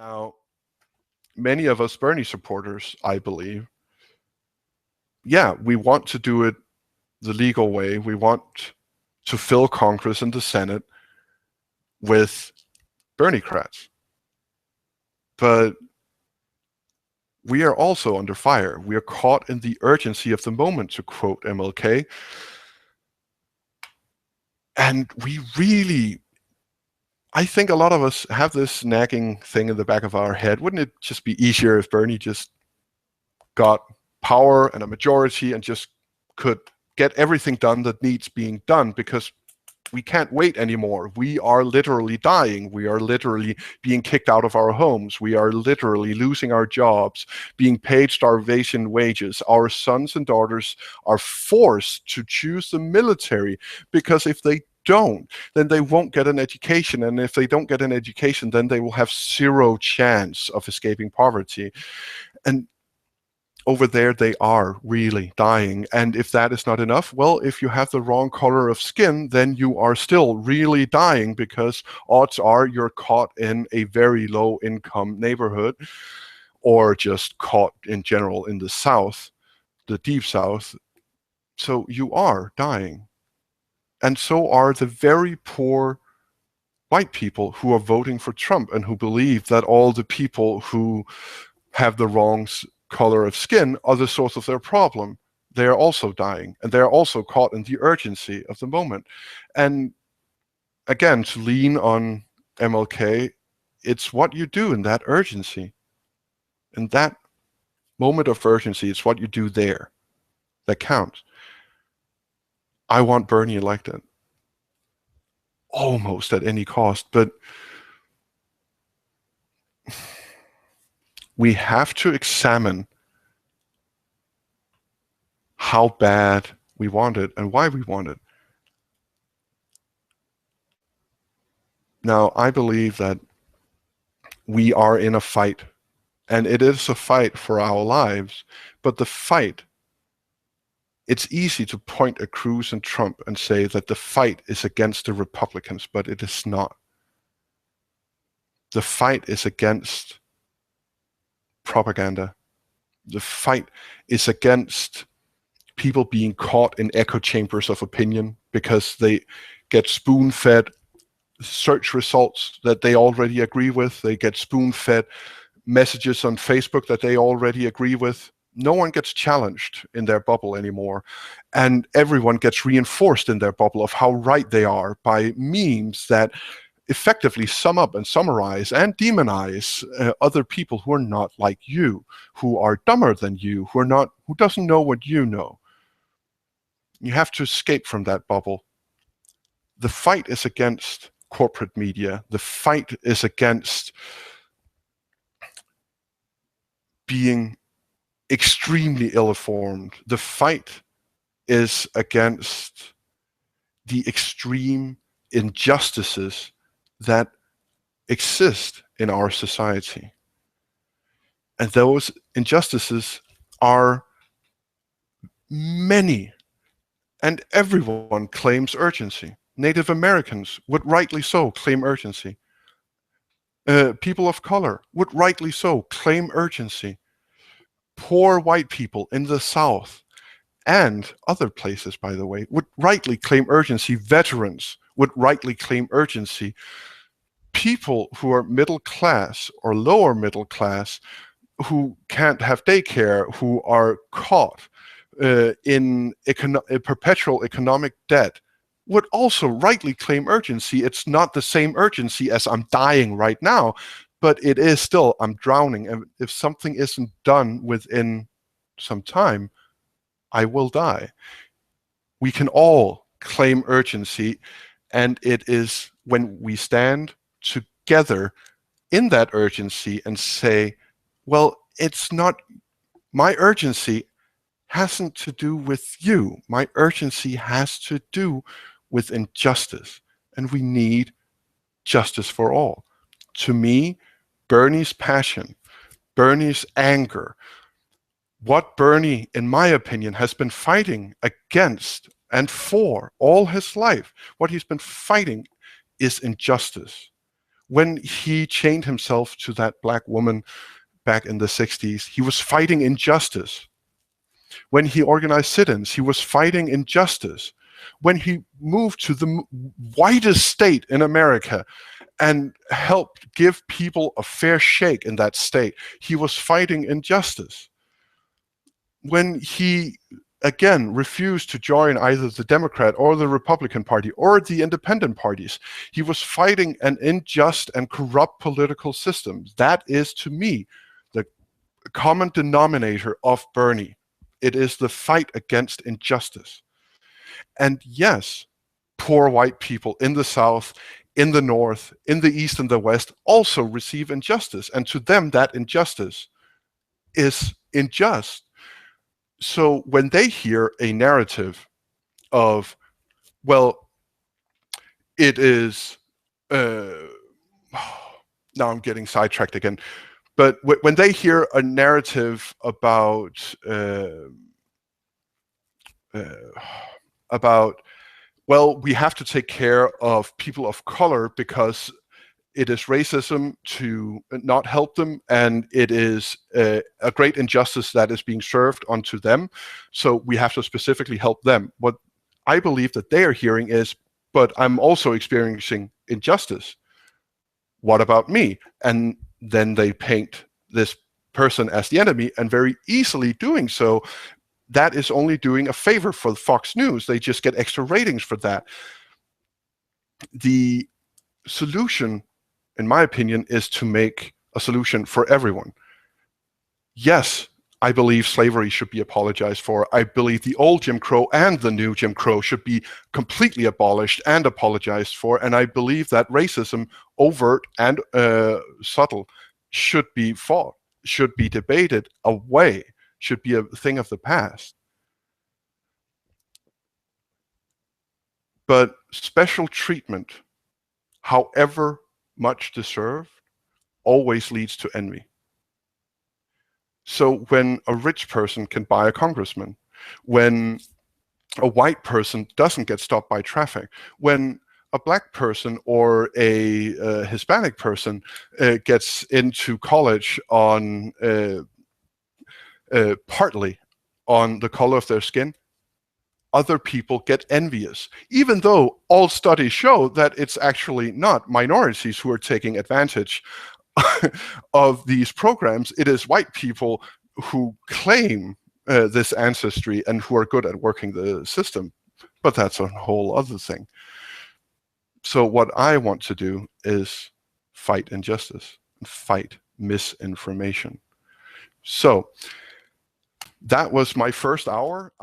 Now, many of us Bernie supporters, I believe, yeah, we want to do it the legal way. We want to fill Congress and the Senate with Berniecrats. But we are also under fire. We are caught in the urgency of the moment, to quote MLK. And we really, I think a lot of us have this nagging thing in the back of our head. Wouldn't it just be easier if Bernie just got power and a majority and just could get everything done that needs being done? Because we can't wait anymore. We are literally dying. We are literally being kicked out of our homes. We are literally losing our jobs, being paid starvation wages. Our sons and daughters are forced to choose the military because if they don't, then they won't get an education. And if they don't get an education, then they will have zero chance of escaping poverty. And over there, they are really dying. And if that is not enough, well, if you have the wrong color of skin, then you are still really dying, because odds are you're caught in a very low income neighborhood, or just caught in general in the South, the deep South. So you are dying. And so are the very poor white people who are voting for Trump and who believe that all the people who have the wrong color of skin are the source of their problem. They are also dying, and they are also caught in the urgency of the moment. And again, to lean on MLK, it's what you do in that urgency. In that moment of urgency, it's what you do there that counts. I want Bernie elected, almost at any cost, but we have to examine how bad we want it and why we want it. Now, I believe that we are in a fight, and it is a fight for our lives, but the fight, it's easy to point at Cruz and Trump and say that the fight is against the Republicans, but it is not. The fight is against propaganda. The fight is against people being caught in echo chambers of opinion because they get spoon-fed search results that they already agree with. They get spoon-fed messages on Facebook that they already agree with. No one gets challenged in their bubble anymore. And everyone gets reinforced in their bubble of how right they are by memes that effectively sum up and summarize and demonize other people who are not like you, who are dumber than you, who doesn't know what you know. You have to escape from that bubble. The fight is against corporate media. The fight is against being extremely ill-informed. The fight is against the extreme injustices that exist in our society. And those injustices are many, and everyone claims urgency. Native Americans would rightly so claim urgency. People of color would rightly so claim urgency. Poor white people in the South and other places, by the way, would rightly claim urgency. Veterans would rightly claim urgency. People who are middle class or lower middle class, who can't have daycare, who are caught in perpetual economic debt, would also rightly claim urgency. It's not the same urgency as I'm dying right now, but it is still, I'm drowning. And if something isn't done within some time, I will die. We can all claim urgency, and it is when we stand together in that urgency and say, well, it's not, my urgency hasn't to do with you. My urgency has to do with injustice, and we need justice for all. To me, Bernie's passion, Bernie's anger, what Bernie, in my opinion, has been fighting against and for all his life, what he's been fighting is injustice. When he chained himself to that black woman back in the 60s, he was fighting injustice. When he organized sit-ins, he was fighting injustice. When he moved to the whitest state in America and helped give people a fair shake in that state, he was fighting injustice. When he, again, refused to join either the Democrat or the Republican Party or the independent parties, he was fighting an unjust and corrupt political system. That is, to me, the common denominator of Bernie. It is the fight against injustice. And yes, poor white people in the South, in the North, in the East and the West also receive injustice. And to them, that injustice is unjust. So when they hear a narrative of, well, it is, now I'm getting sidetracked again, but when they hear a narrative about, well, we have to take care of people of color because it is racism to not help them, and it is a great injustice that is being served onto them, so we have to specifically help them. What I believe that they are hearing is, but I'm also experiencing injustice. What about me? And then they paint this person as the enemy, and very easily doing so, that is only doing a favor for Fox News. They just get extra ratings for that. The solution, in my opinion, is to make a solution for everyone. Yes, I believe slavery should be apologized for. I believe the old Jim Crow and the new Jim Crow should be completely abolished and apologized for. And I believe that racism, overt and subtle, should be fought, should be debated away, should be a thing of the past. But special treatment, however much deserved, always leads to envy. So when a rich person can buy a congressman, when a white person doesn't get stopped by traffic, when a black person or a Hispanic person gets into college on partly on the color of their skin, other people get envious, even though all studies show that it's actually not minorities who are taking advantage of these programs. It is white people who claim this ancestry and who are good at working the system. But that's a whole other thing. So what I want to do is fight injustice, fight misinformation. So that was my first hour.